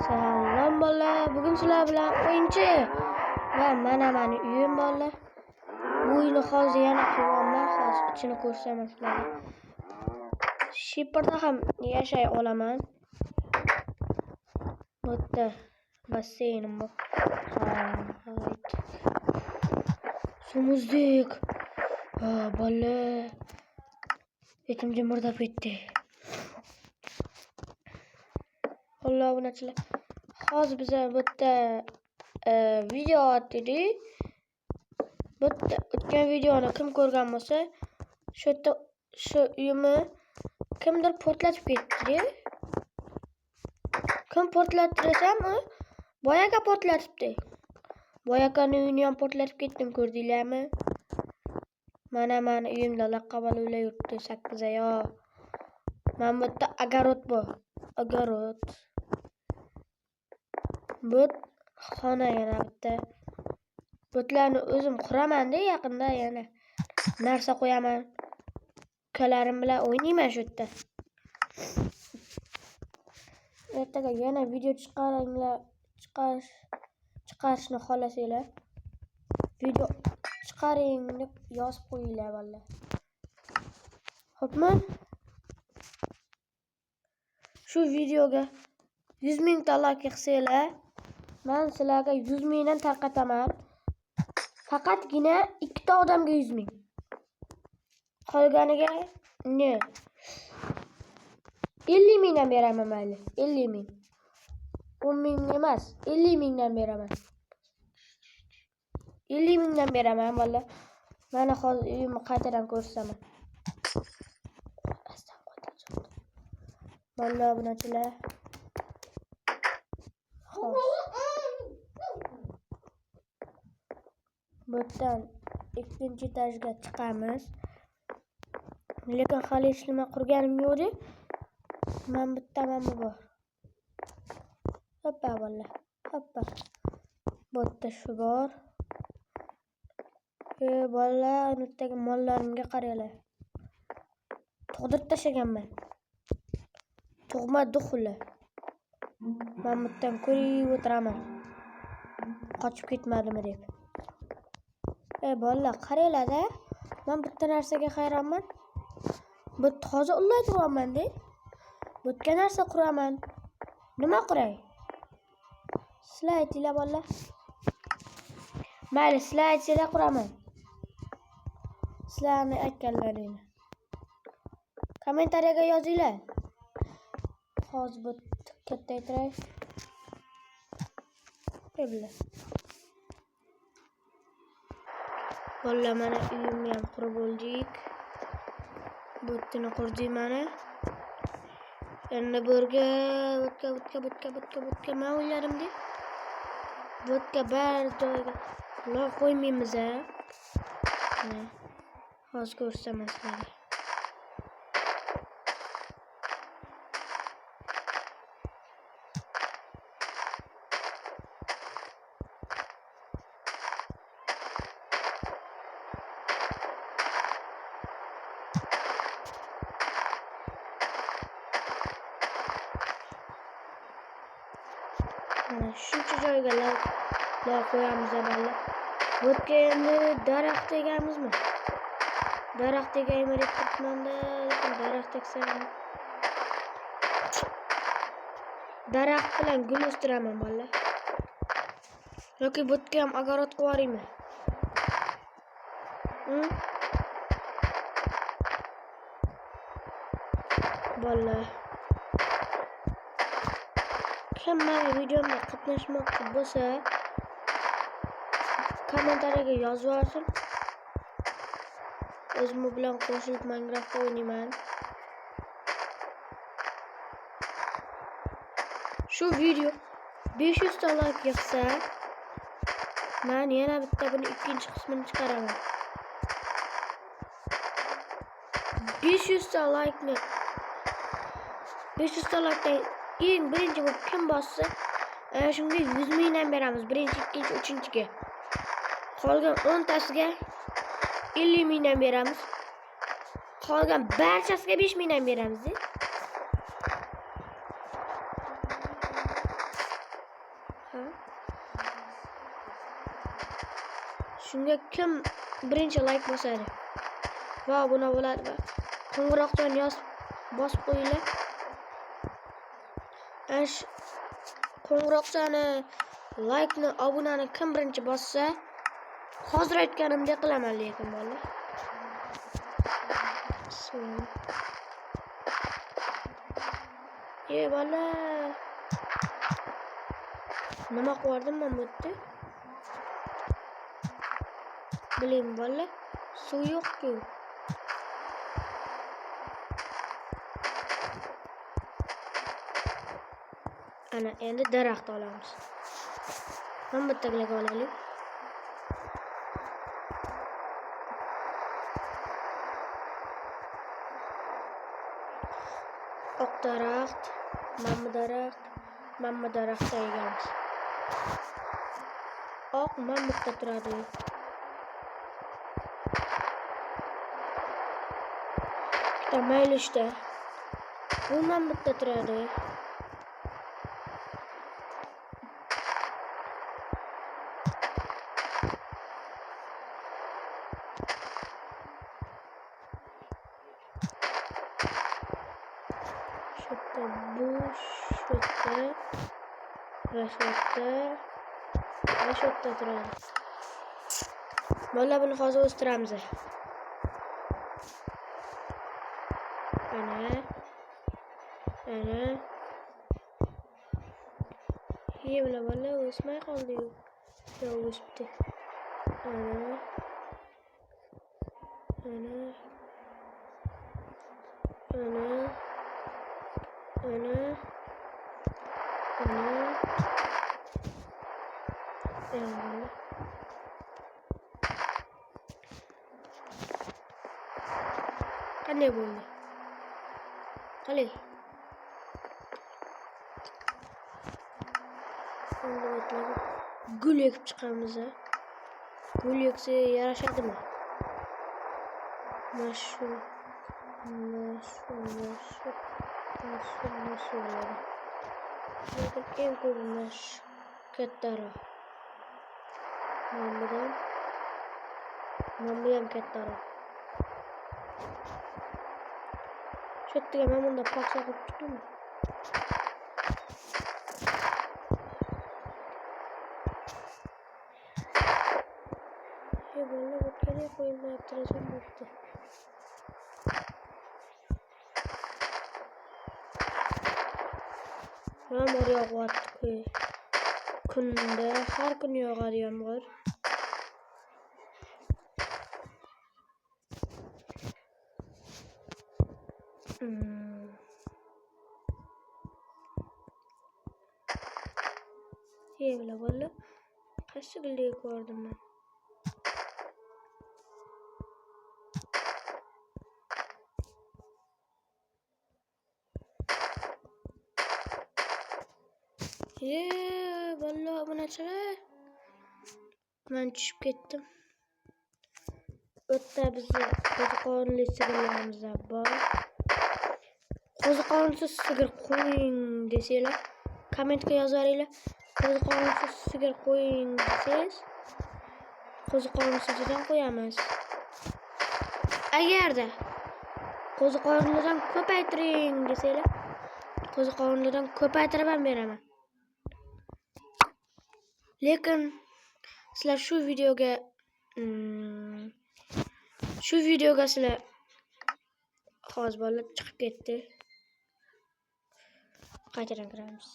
Salom bolalar, bugun sizlar bilan o'yinchi va mana meni uyim bolalar. Bu uyni hozir yana quryapman, hozir ichini ko'rsam sizlarga. Shipperda ham yashay olaman. Bu yerda basseynim bor. Sumuzdek. Bolalar. Etim jimırdab ketdi. Alloh obunachilar. Hozir biz bu yerda video atdik. Bu yerda o'tgan videoni kim ko'rgan bo'lsa, shu yerda shu uyimni kimdir portlatib ketdi. Kim portlatdi desam, u boyaga portlatibdi. Boyaganing uyini ham portlatib ketdim, ko'rdinglarmi? Mana uyimda laqabalular yuribdi 8 oyoq. Mana bu yerda огород bor. Огород. Bu xona yana bitta. Butlarni o'zim quraman-da, yaqinda yana narsa qo'yaman. Ukalarim bilan o'ynayman shu yerda. Ertaga yana video chiqarishni xohlasanglar, video chiqaring deb yozib qo'yinglar bolalar. Xo'pmi? Shu videoga 100 mingta like qilsanglar, men sizlarga 100 mingdan tarqataman. Faqatgina ikkita odamga 100 ming. Qolganiga ne? 50 mingdan beraman mayli. 50 ming. 10 ming emas, 50 mingdan beraman. 50 mingdan beraman bolalar. Mana hozir uyimni qaytadan ko'rsaman. Bolalar obunachilar. Bundan ikkinchi etajga chiqamiz. Lekin hali hech nima qurganim yo'q. Men bitta mana bor. Hoppa bolalar. Hoppa. Bu yerda shu bor. Bolalar, unutdagi mollarimga qaranglar. Tug'dirib tashlaganman. Tug'ma duxuli. Men bundan ko'rib o'tiraman. Qochib ketmadimi deb. Bolalar, qaranglar-da. Men bitta narsaga hayronman. Bu hozir ullay turibman-da. Bo'tga narsa quraman. Nima quray? Sizlar aytinglar bolalar. Mayli, sizlar aytsanglar quraman. Sizlarni aytganlaringni kommentariyaga yozinglar. Hozir bu kattaytiray. Bolalar. Bolalar, mana uyimni ham qurib bo'ldik. Bu yerni qurdik mana. Endi bo'rga bo'tga men o'ylarimda. Bo'tga bir joyga loy qo'ymaymiz-a. Hozir ko'rsaman sizlarga. Shuncha joyga loy qo'yamiz bolalar. Bo'tga endi daraxt egamizmi? Daraxt egaymi deb turibman-da, lekin daraxt eksam daraxt bilan gul o'stiraman bolalar. Yoki bo'tga ham огород qilib yuboraymi? Bolalar. Kim meni videomda qatnashmoqchi bo'lsa, kommentariyaga yozib yuborsin. O'zim bilan qo'shilib Minecraft o'ynayman. Shu video 500 ta like yig'sa, men yana bitta buni ikkinchi qismini chiqaraman. 500 ta like'ni 500 ta like'dan eng birinchi bo'lib kim bossa, shunga 100 mingdan beramiz. Birinchi, ikkinchi, uchinchiga. Qolgan 10 tasiga 50 mingdan beramiz. Qolgan barchasiga 5 mingdan beramiz. Ha? Shunga kim birinchi like bosadi? Va obuna bo'ladi va qo'ng'iroqdan bosib qo'yinglar. Ash qo'ng'iroqchani, like-ni, obunani kim birinchi bossa, hozir aytganimdek qilaman lekin bolalar. Bola. Nima qilardim men bu yerda? Biling bola, suv yo'q-ku. Ana endi daraxt olamiz. Men bu yerdagilarga olaylik. Oq daraxt, mamma daraxt egamiz. Oq mamutda turadi. Mayli işte. Bu mamutda turadi. Şurada bu, şurada turadi. Valla buni hozir o'stiramiz. Ana. Yevla valla o'smay qoldi-yu. Yo, o'sibdi. Ana. Qanday bo'ldi? Qalay? Gul ekib chiqamiz. Gul eksa yarashadimi? Mashu. Lekin eng ko'rinish kattaroq. Mamma ham kattaroq. Shu yerga men bunda paxsa qilib chiqdim. Bola o'tgani qo'ymayapti, resim bo'ldi. Yomg'ir yog'yapti. Kunda har kun yog'adi yomg'ir. Yevla bola. Qaysi gulga ko'rdim men? Valla obunachilar. Men tushib ketdim. O'tda bizni qo'ziqorinli sigirlarimiz bor. Qo'ziqorinsiz sigir qo'ying desanglar, kommentga yozaringlar. Qo'ziqorinsiz sigir qo'ying desangiz, qo'ziqorinsizidan qo'yamiz. Agarda qo'ziqorinlidan ko'paytiring desanglar, qo'ziqorinlidan ko'paytirib ham beraman. Lekin sizlar shu videoga sizlar hozir bo'lib chiqib ketdi. Qaytadan kiramiz.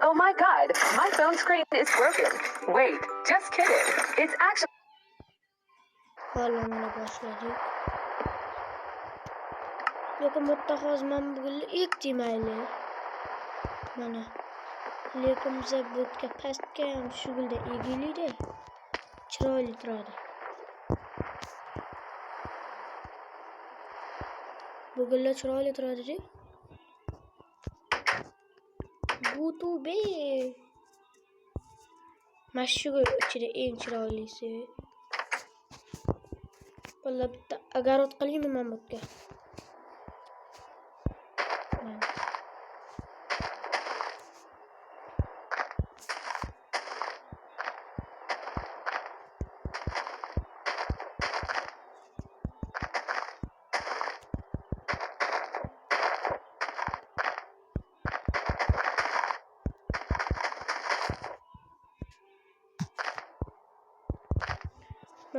Oh my god, my phone screen is broken. Wait, just kidding. It's actually... Valla mana boshladik. Lekin bu yerda hozir men bugun ekdimayli. Mana. Lekin biz bu yerga pastga ham shu gulda egildi. Chiroyli turadi. Bu gullar chiroyli turadi-chi. YouTube. Mashuga ichida eng chiroylisi. Valla bitta agarot qilaymi men bu yerga?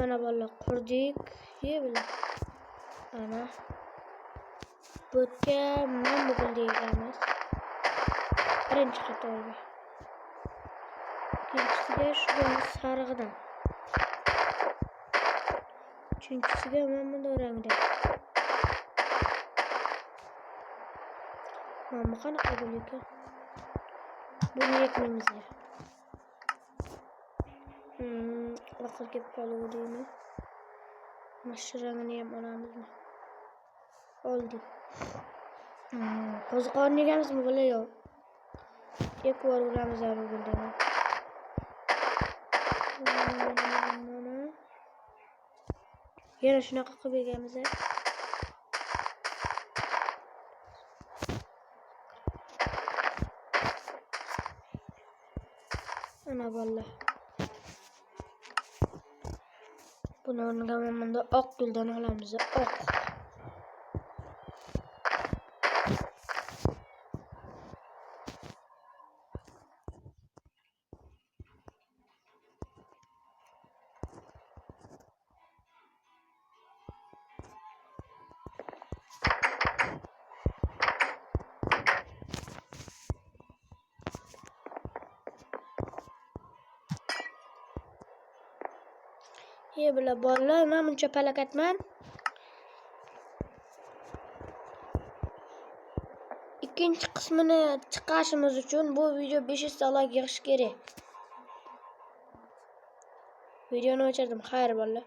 Mana bolalar qurdik. Yebila. Ana. Bo'tga men bugul deymiz. Birinchi qatorga. Ikkinchisiga shu sarig'idan. Uchinchisiga mana bu rangda. Mana qanaqa bo'lyapti? Buni yekmaymiz. Oxir kelib qoluvdimi? Mana shu rangini ham olamizmi? Oldik. Qo'ziqorni yegamizmi bular yo'q? Yeb ko'ramiz bunda. Yana shunaqa qilib yegamiz. Ana bolalar. Buni o'rniga mana oq guldan olamiz. Oq. Bila bolalar, men buncha palakatman. Ikkinchi qismini chiqarishimiz uchun bu video 500 ta like yig'ish kerak. Videoni o'chirdim. Xayr bolalar.